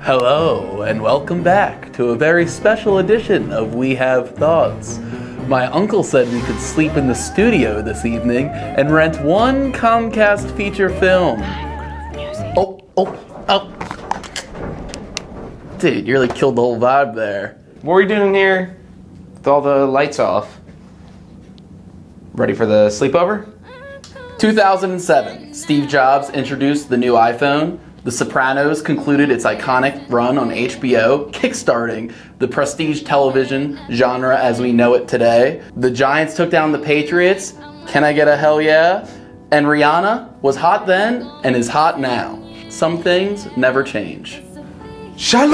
Hello, and welcome back to a very special edition of We Have Thoughts. My uncle said we could sleep in the studio this evening and rent one Comcast feature film. Oh. Dude, you really killed the whole vibe there. What are we doing here with all the lights off? Ready for the sleepover? 2007, Steve Jobs introduced the new iPhone. The Sopranos concluded its iconic run on HBO, kickstarting the prestige television genre as we know it today. The Giants took down the Patriots. Can I get a hell yeah? And Rihanna was hot then and is hot now. Some things never change. Shia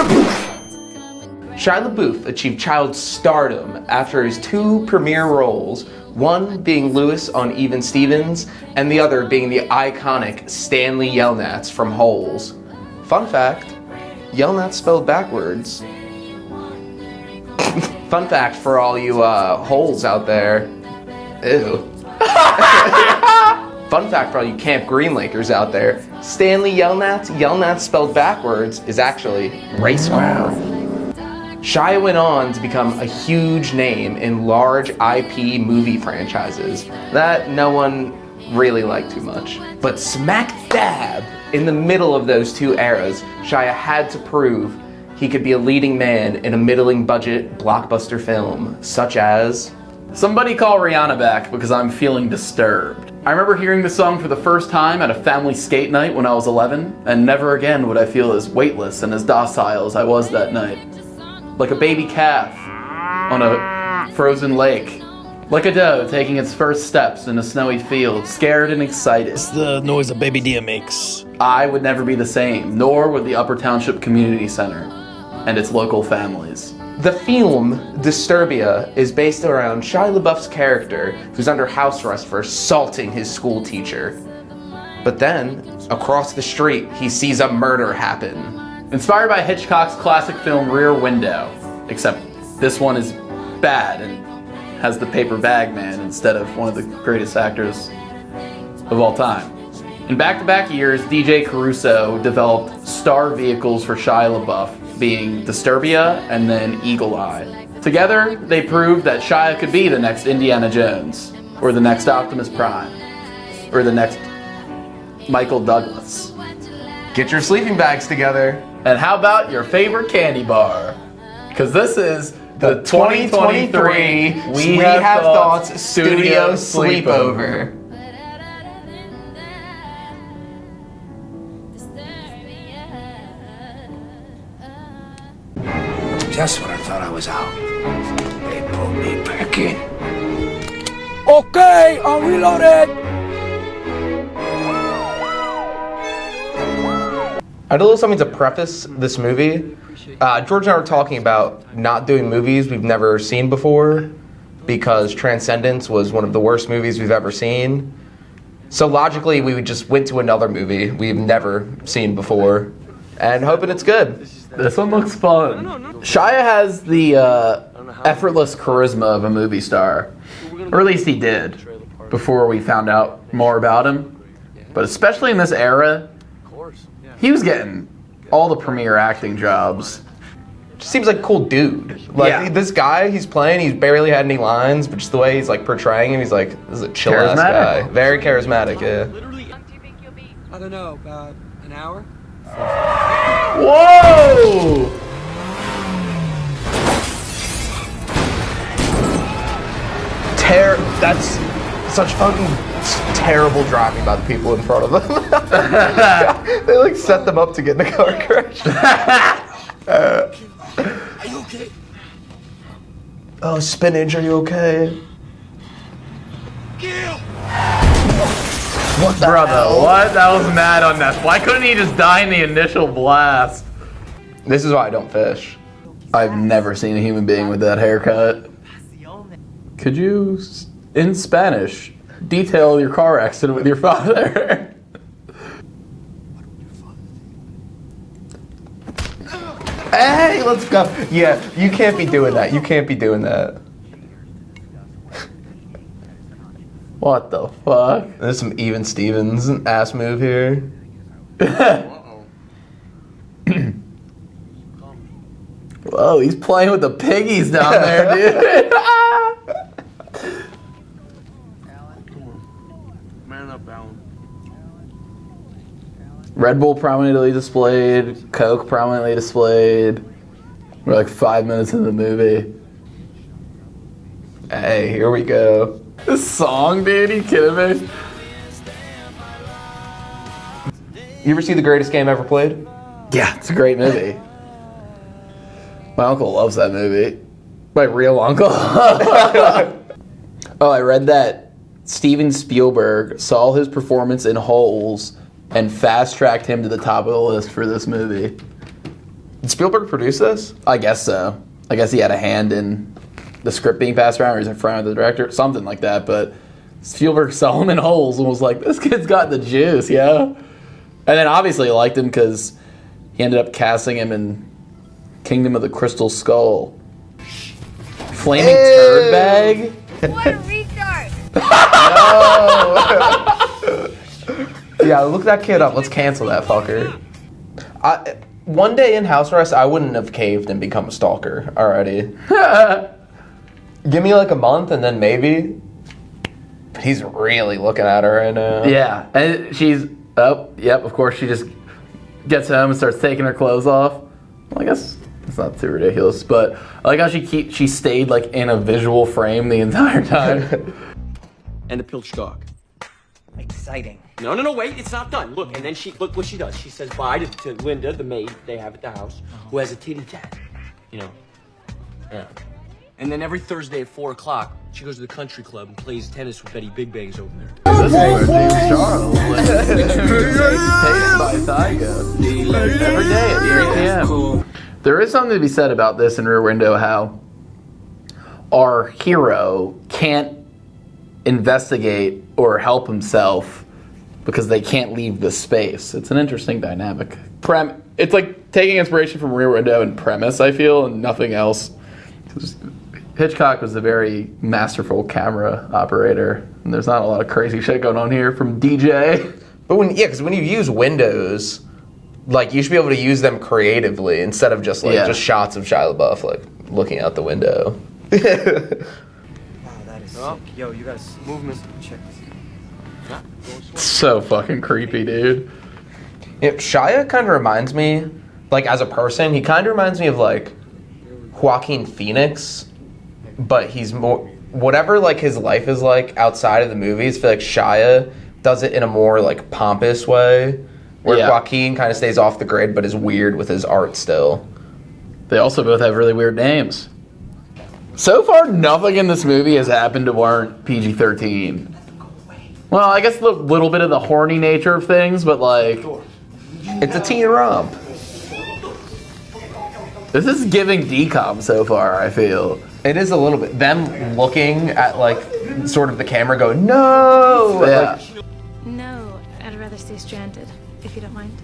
LaBeouf achieved child stardom after his two premiere roles, one being Lewis on Even Stevens, and the other being the iconic Stanley Yelnats from Holes. Fun fact, Yelnats spelled backwards. Fun fact for all you holes out there. Ew. Fun fact for all you Camp Green Lakers out there, Stanley Yelnats spelled backwards, is actually race wow. Shia went on to become a huge name in large IP movie franchises that no one really liked too much. But smack dab in the middle of those two eras, Shia had to prove he could be a leading man in a middling budget blockbuster film, such as... Somebody call Rihanna back because I'm feeling disturbed. I remember hearing the song for the first time at a family skate night when I was 11, and never again would I feel as weightless and as docile as I was that night. Like a baby calf on a frozen lake. Like a doe taking its first steps in a snowy field, scared and excited. It's the noise a baby deer makes. I would never be the same, nor would the Upper Township Community Center and its local families. The film Disturbia is based around Shia LaBeouf's character who's under house arrest for assaulting his school teacher. But then, across the street, he sees a murder happen. Inspired by Hitchcock's classic film Rear Window, except this one is bad and has the paper bag man instead of one of the greatest actors of all time. In back-to-back years, DJ Caruso developed star vehicles for Shia LaBeouf, being Disturbia and then Eagle Eye. Together, they proved that Shia could be the next Indiana Jones, or the next Optimus Prime, or the next Michael Douglas. Get your sleeping bags together. And how about your favorite candy bar? Because this is the 2023 We Have Thoughts Studio Sleepover. Just when I thought I was out, they pulled me back in. Okay, I'm reloaded! I had a little something to preface this movie. George and I were talking about not doing movies we've never seen before because Transcendence was one of the worst movies we've ever seen. So logically, we just went to another movie we've never seen before and hoping it's good. This one looks fun. Shia has the effortless charisma of a movie star. Or at least he did before we found out more about him. But especially in this era, he was getting all the premier acting jobs. Just seems like a cool dude. Like this guy he's playing, he's barely had any lines, but just the way he's like portraying him, he's like, this is a chill ass guy. Very charismatic, yeah. I don't know, about an hour? Whoa! That's such fucking terrible driving by the people in front of them. They like set them up to get in a car crash. Are you okay? Oh, Spinach, are you okay? Gil! What the hell? What? That was mad unnecessary. Why couldn't he just die in the initial blast? This is why I don't fish. I've never seen a human being with that haircut. Could you, in Spanish, detail your car accident with your father? Hey, let's go. Yeah, you can't be doing that. You can't be doing that. What the fuck? There's some Even Stevens ass move here. Whoa, he's playing with the piggies down there, dude. Man up, Alan. Red Bull prominently displayed, Coke prominently displayed. We're like 5 minutes into the movie. Hey, here we go. This song, dude, you kidding me? You ever see The Greatest Game Ever Played? Yeah, it's a great movie. My uncle loves that movie. My real uncle. Oh, I read that Steven Spielberg saw his performance in Holes and fast-tracked him to the top of the list for this movie. Did Spielberg produce this? I guess so. I guess he had a hand in the script being passed around, or he's in front of the director, something like that. But Spielberg saw him in Holes and was like, this kid's got the juice, yeah? And then obviously he liked him because he ended up casting him in Kingdom of the Crystal Skull. Flaming turd bag? What a retard! Yeah, look that kid up. Let's cancel that fucker. One day in house arrest, I wouldn't have caved and become a stalker already. Give me like a month and then maybe. But he's really looking at her right now. Yeah, and she's, oh, yep, of course she just gets home and starts taking her clothes off. Well, I guess it's not too ridiculous, but I like how she stayed like in a visual frame the entire time. And a pilch dog. Exciting. No, wait, it's not done. Look, and then look what she does. She says bye to Linda, the maid they have at the house, who has a titty tat. You know. Yeah. And then every Thursday at 4 o'clock, she goes to the country club and plays tennis with Betty Big Bags over there. This is where James Charles takes by Tyga every day at 3 p.m. There is something to be said about this in Rear Window, how our hero can't investigate or help himself because they can't leave the space. It's an interesting dynamic. It's like taking inspiration from Rear Window and premise, I feel, and nothing else. Hitchcock was a very masterful camera operator, and there's not a lot of crazy shit going on here from DJ. But because when you use windows, like you should be able to use them creatively instead of just just shots of Shia LaBeouf like looking out the window. Wow, that is sick. Yo, you guys move, Miss. Check this. So fucking creepy, dude. Yeah, Shia kind of reminds me, like as a person, he kind of reminds me of like Joaquin Phoenix, but he's more whatever like his life is like outside of the movies. I feel like Shia does it in a more like pompous way, where Joaquin kind of stays off the grid but is weird with his art still. They also both have really weird names. So far, nothing in this movie has happened to warrant PG-13. Well, I guess a little bit of the horny nature of things, but like, it's a teen romp. This is giving DCOM so far, I feel. It is a little bit. Them looking at like sort of the camera going, no! Yeah. Like, No, I'd rather stay stranded, if you don't mind.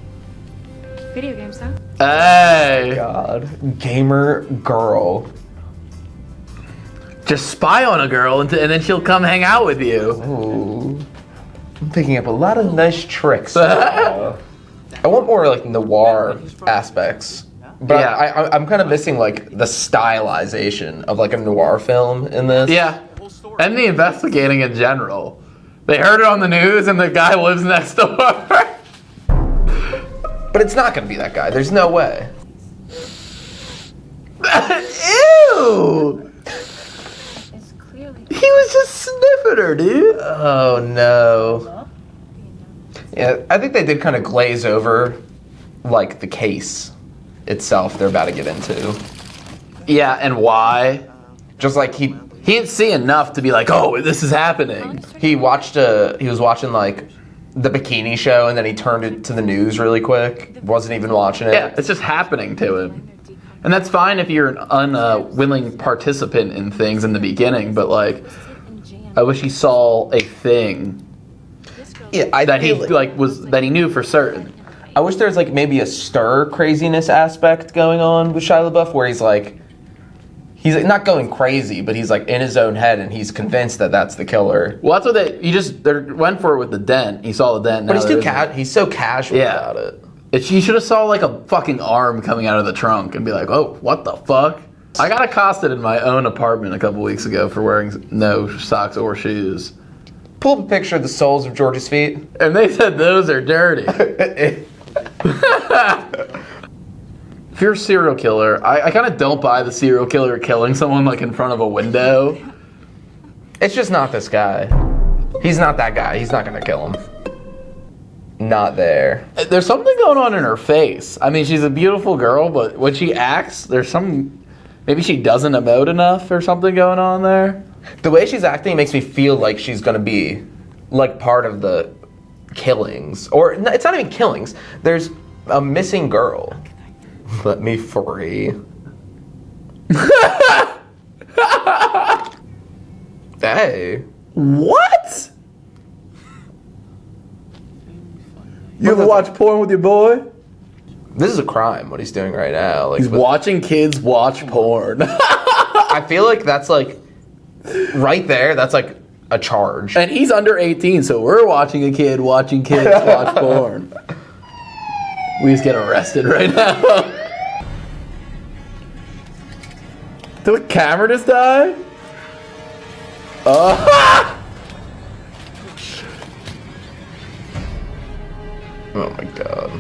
Video games, though. Hey! God. Gamer girl. Just spy on a girl and then she'll come hang out with you. Ooh. I'm picking up a lot of nice tricks. I want more like noir aspects. But yeah. I'm kind of missing like the stylization of like a noir film in this. Yeah. And the investigating in general. They heard it on the news and the guy lives next door. But it's not going to be that guy. There's no way. Ew! He was just sniffing her, dude. Oh no. Yeah, I think they did kind of glaze over like the case itself they're about to get into. Yeah, and why? Just like he didn't see enough to be like, oh, this is happening. He was watching like the bikini show and then he turned it to the news really quick. Wasn't even watching it. Yeah, it's just happening to him. And that's fine if you're an unwilling participant in things in the beginning, but like, I wish he saw a thing that he knew for certain. I wish there was like maybe a stir craziness aspect going on with Shia LaBeouf where he's like, he's like, not going crazy, but he's like in his own head and he's convinced that that's the killer. Well, that's what they went for it with the dent. He saw the dent. But he's so casual about it. She should have saw like a fucking arm coming out of the trunk and be like, oh, what the fuck? I got accosted in my own apartment a couple weeks ago for wearing no socks or shoes. Pull up a picture of the soles of George's feet. And they said those are dirty. If you're a serial killer, I kind of don't buy the serial killer killing someone like in front of a window. It's just not this guy. He's not that guy. He's not gonna kill him. Not there. There's something going on in her face. I mean, she's a beautiful girl, but when she acts, there's some... Maybe she doesn't emote enough or something going on there. The way she's acting makes me feel like she's gonna be like part of the killings. Or, no, it's not even killings. There's a missing girl. Let me free. Hey. What? You ever watch porn with your boy? This is a crime, what he's doing right now. Like, He's watching kids watch porn. I feel like that's like, right there, that's like a charge. And he's under 18, so we're watching a kid watching kids watch porn. We just get arrested right now. Did the camera just die? Oh my god.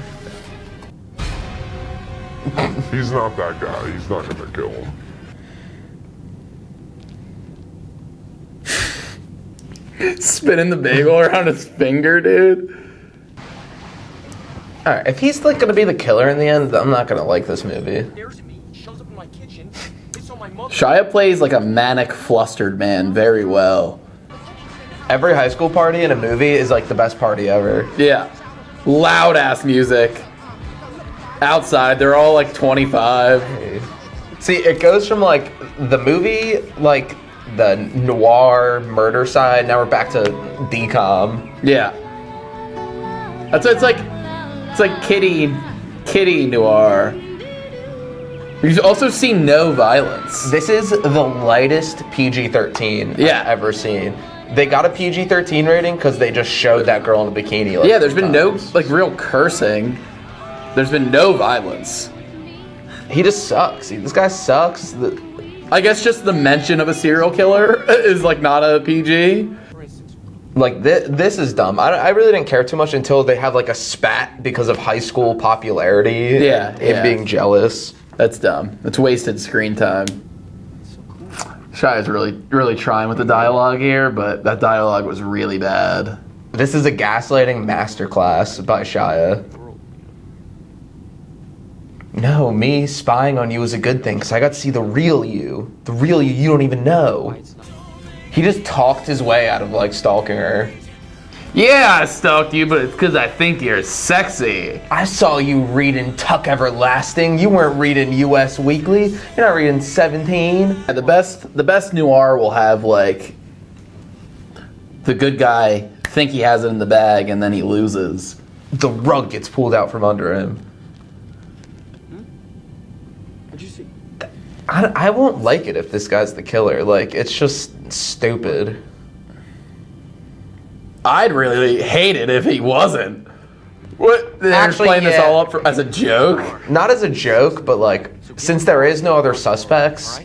He's not that guy. He's not gonna kill him. Spinning the bagel around his finger, dude. Alright, if he's like gonna be the killer in the end, I'm not gonna like this movie. Shia plays like a manic, flustered man very well. Every high school party in a movie is like the best party ever. Yeah. Loud ass music. Outside, they're all like 25. See, it goes from like the movie, like the noir murder side, now we're back to DCOM. Yeah. It's like kitty noir. You also see no violence. This is the lightest PG-13 I've ever seen. They got a PG-13 rating because they just showed that girl in a bikini. Like, yeah, there's been no like real cursing. There's been no violence. He just sucks. This guy sucks. I guess just the mention of a serial killer is like not a PG. Like this is dumb. I really didn't care too much until they have like a spat because of high school popularity. Yeah, and being jealous. That's dumb. It's wasted screen time. Shia's really trying with the dialogue here, but that dialogue was really bad. This is a gaslighting masterclass by Shia. No, me spying on you is a good thing because I got to see the real you. The real you don't even know. He just talked his way out of like stalking her. Yeah, I stalked you, but it's because I think you're sexy. I saw you reading Tuck Everlasting. You weren't reading US Weekly. You're not reading 17. And the best noir will have like the good guy think he has it in the bag and then he loses. The rug gets pulled out from under him. What'd you see? I won't like it if this guy's the killer. Like, it's just stupid. I'd really hate it if he wasn't. What? They're Actually, playing this yeah. all up as a joke? Not as a joke, but like, since there is no other suspects,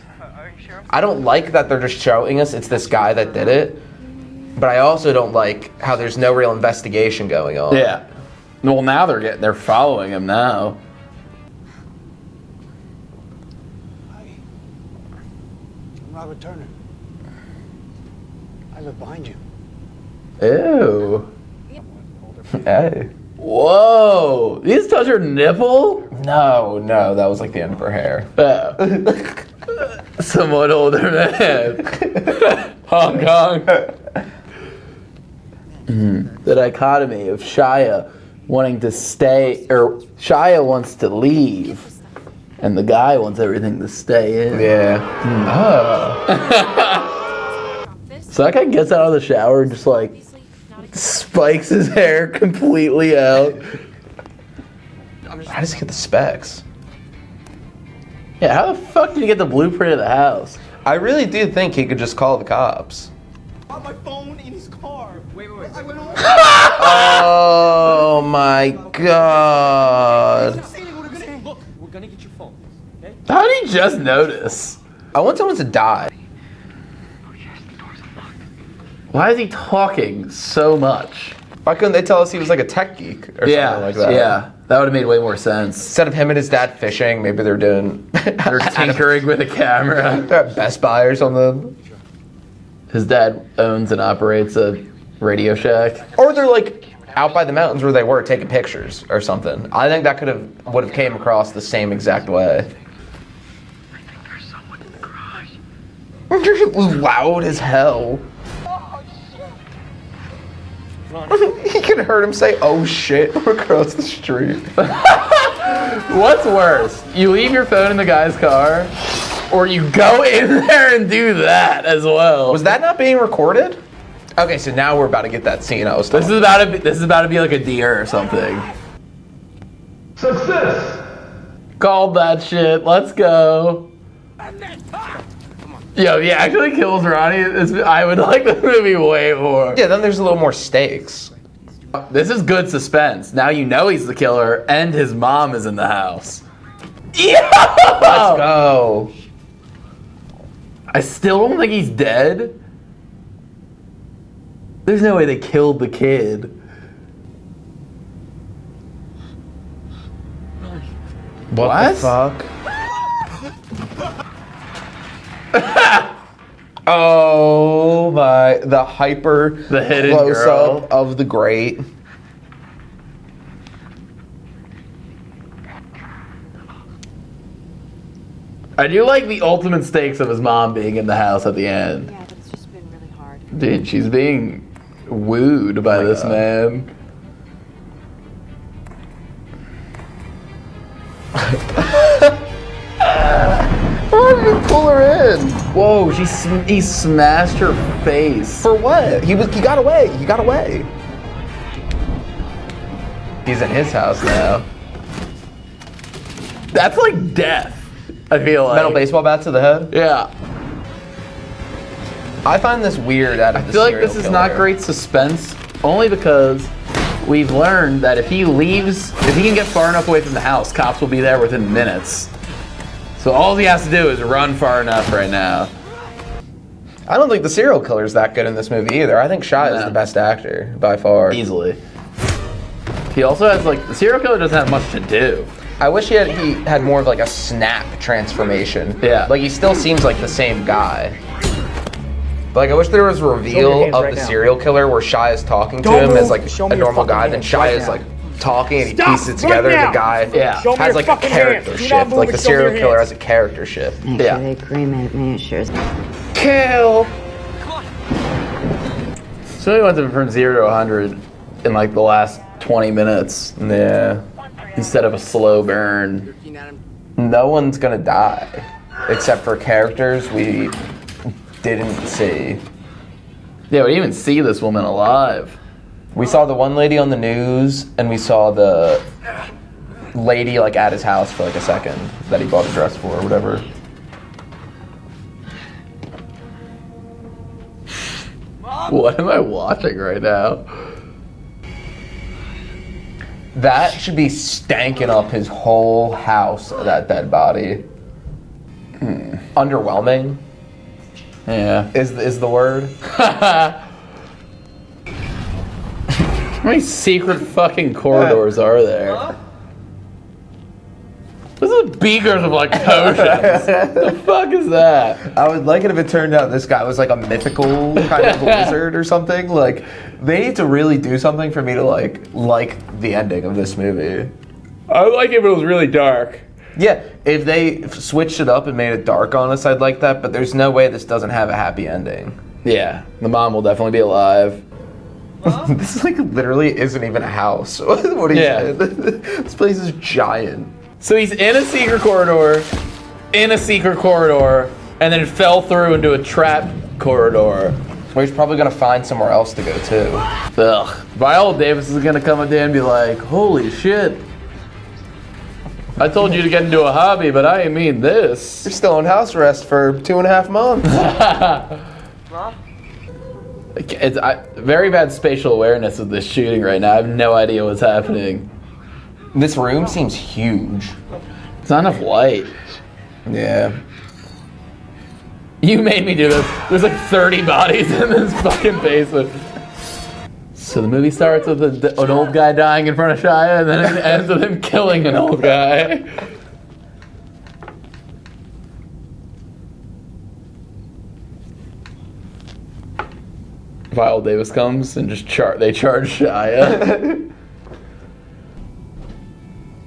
I don't like that they're just showing us it's this guy that did it. But I also don't like how there's no real investigation going on. Yeah. Well, now they're following him now. I'm Robert Turner. I live behind you. Ew. Hey. Whoa. You just touch her nipple? No, that was like the end of her hair. Oh. Somewhat older man. Hong Kong. The dichotomy of Shia wanting to stay, or Shia wants to leave, and the guy wants everything to stay in. Yeah. Oh. So that guy gets out of the shower and just like spikes his hair completely out. How does he get the specs? Yeah, how the fuck did he get the blueprint of the house? I really do think he could just call the cops. My phone in his car. Wait. I went home. Oh my god. Look, we're gonna get your phone. Okay? How did he just notice? I want someone to die. Why is he talking so much? Why couldn't they tell us he was like a tech geek or something like that? Yeah, that would have made way more sense. Instead of him and his dad fishing, maybe they're doing... They're tinkering with a camera. They're at Best Buy or something. His dad owns and operates a Radio Shack. Or they're like out by the mountains where they were taking pictures or something. I think that would have came across the same exact way. Loud as hell. He could have heard him say, "Oh shit," across the street. What's worse? You leave your phone in the guy's car, or you go in there and do that as well. Was that not being recorded? Okay, so now we're about to get that scene I was talking about. This is about to be like a deer or something. Success! Called that shit. Let's go. Yo, if he actually kills Ronnie, I would like the movie way more. Yeah, then there's a little more stakes. This is good suspense. Now you know he's the killer, and his mom is in the house. Yeah! Let's go. I still don't think he's dead. There's no way they killed the kid. What the fuck? Oh my, the hidden close-up of the grate. I do like the ultimate stakes of his mom being in the house at the end. Yeah, but it's just been really hard. Dude, she's being wooed by this man. Why did he pull her in? Whoa, he smashed her face. For what? He got away. He got away. He's in his house now. That's like death, I feel like. Metal baseball bat to the head? Yeah. I find this weird out of I feel like this is not great suspense, only because we've learned that if he can get far enough away from the house, cops will be there within minutes. So all he has to do is run far enough right now. I don't think the serial killer is that good in this movie either. I think Shia is the best actor by far. Easily. He also has the serial killer doesn't have much to do. I wish he had more of like a snap transformation. Yeah. Like he still seems like the same guy. But I wish there was a reveal of the serial killer where Shia is talking to him as like a normal guy, then Shia is like talking and he pieces it together. The guy has like a character shift. Like the serial killer has a character shift. Make sure they cremate me. Sure. Kill. So he went from 0 to 100 in like the last 20 minutes. Yeah. Instead of a slow burn. No one's gonna die except for characters we didn't see. Yeah, we didn't even see this woman alive. We saw the one lady on the news, and we saw the lady like at his house for like a second that he bought a dress for or whatever. What am I watching right now? That should be stanking up his whole house, that dead body. Underwhelming. Yeah. Is the word. How many secret fucking corridors are there? This is beakers of like potions. The fuck is that? I would like it if it turned out this guy was like a mythical kind of wizard or something. Like, they need to really do something for me to like the ending of this movie. I would like it if it was really dark. Yeah, if they switched it up and made it dark on us, I'd like that, but there's no way this doesn't have a happy ending. Yeah, the mom will definitely be alive. This literally isn't even a house. What are you saying? This place is giant. So he's in a secret corridor, and then fell through into a trap corridor. Where he's probably gonna find somewhere else to go too. Ugh. Viola Davis is gonna come up there and be like, holy shit. I told you to get into a hobby, but I ain't mean this. You're still on house arrest for 2.5 months. It's very bad spatial awareness of this shooting right now. I have no idea what's happening. This room seems huge. It's not enough light. Yeah. You made me do this. There's like 30 bodies in this fucking basement. So the movie starts with an old guy dying in front of Shia, and then it ends with him killing an old guy. Viola Davis comes and just they charge Shia.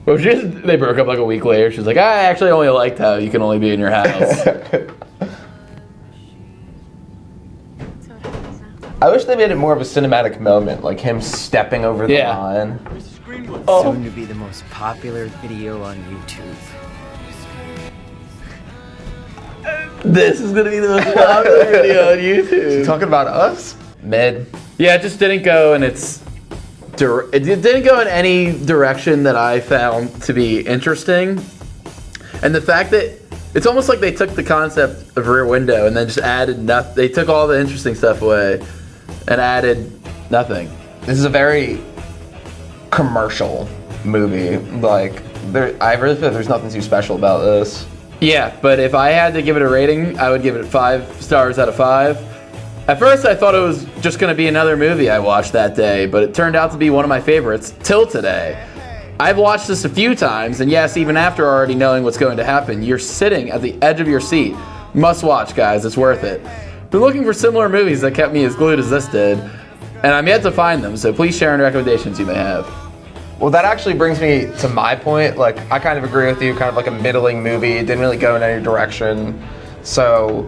Well, they broke up like a week later. She's like, I actually only liked how you can only be in your house. I wish they made it more of a cinematic moment, like him stepping over the line. Soon to be the most popular video on YouTube. This is gonna be the most popular video on YouTube. You talking about us? Mid. Yeah, it just didn't go, and it didn't go in any direction that I found to be interesting. And the fact that it's almost like they took the concept of Rear Window and then just added nothing. They took all the interesting stuff away and added nothing. This is a very commercial movie. Like, I really feel like there's nothing too special about this. Yeah, but if I had to give it a rating, I would give it 5 stars out of 5. At first, I thought it was just going to be another movie I watched that day, but it turned out to be one of my favorites till today. I've watched this a few times, and yes, even after already knowing what's going to happen, you're sitting at the edge of your seat. Must watch, guys. It's worth it. Been looking for similar movies that kept me as glued as this did, and I'm yet to find them, so please share any recommendations you may have. Well, that actually brings me to my point. Like, I kind of agree with you, kind of like a middling movie. It didn't really go in any direction. So,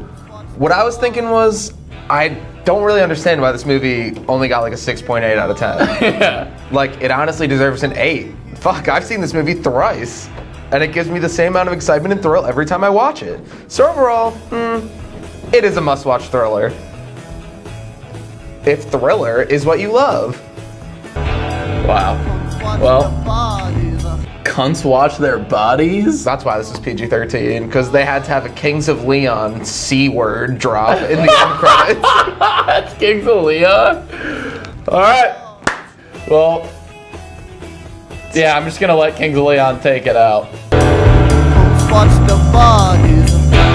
what I was thinking was, I don't really understand why this movie only got like a 6.8 out of 10. Yeah. Like, it honestly deserves an 8. Fuck, I've seen this movie thrice. And it gives me the same amount of excitement and thrill every time I watch it. So overall, it is a must-watch thriller. If thriller is what you love. Wow. Well, cunts watch their bodies? That's why this is PG-13, because they had to have a Kings of Leon C-word drop in the end credits. That's Kings of Leon? Alright. Well, yeah, I'm just gonna let Kings of Leon take it out. Watch the body.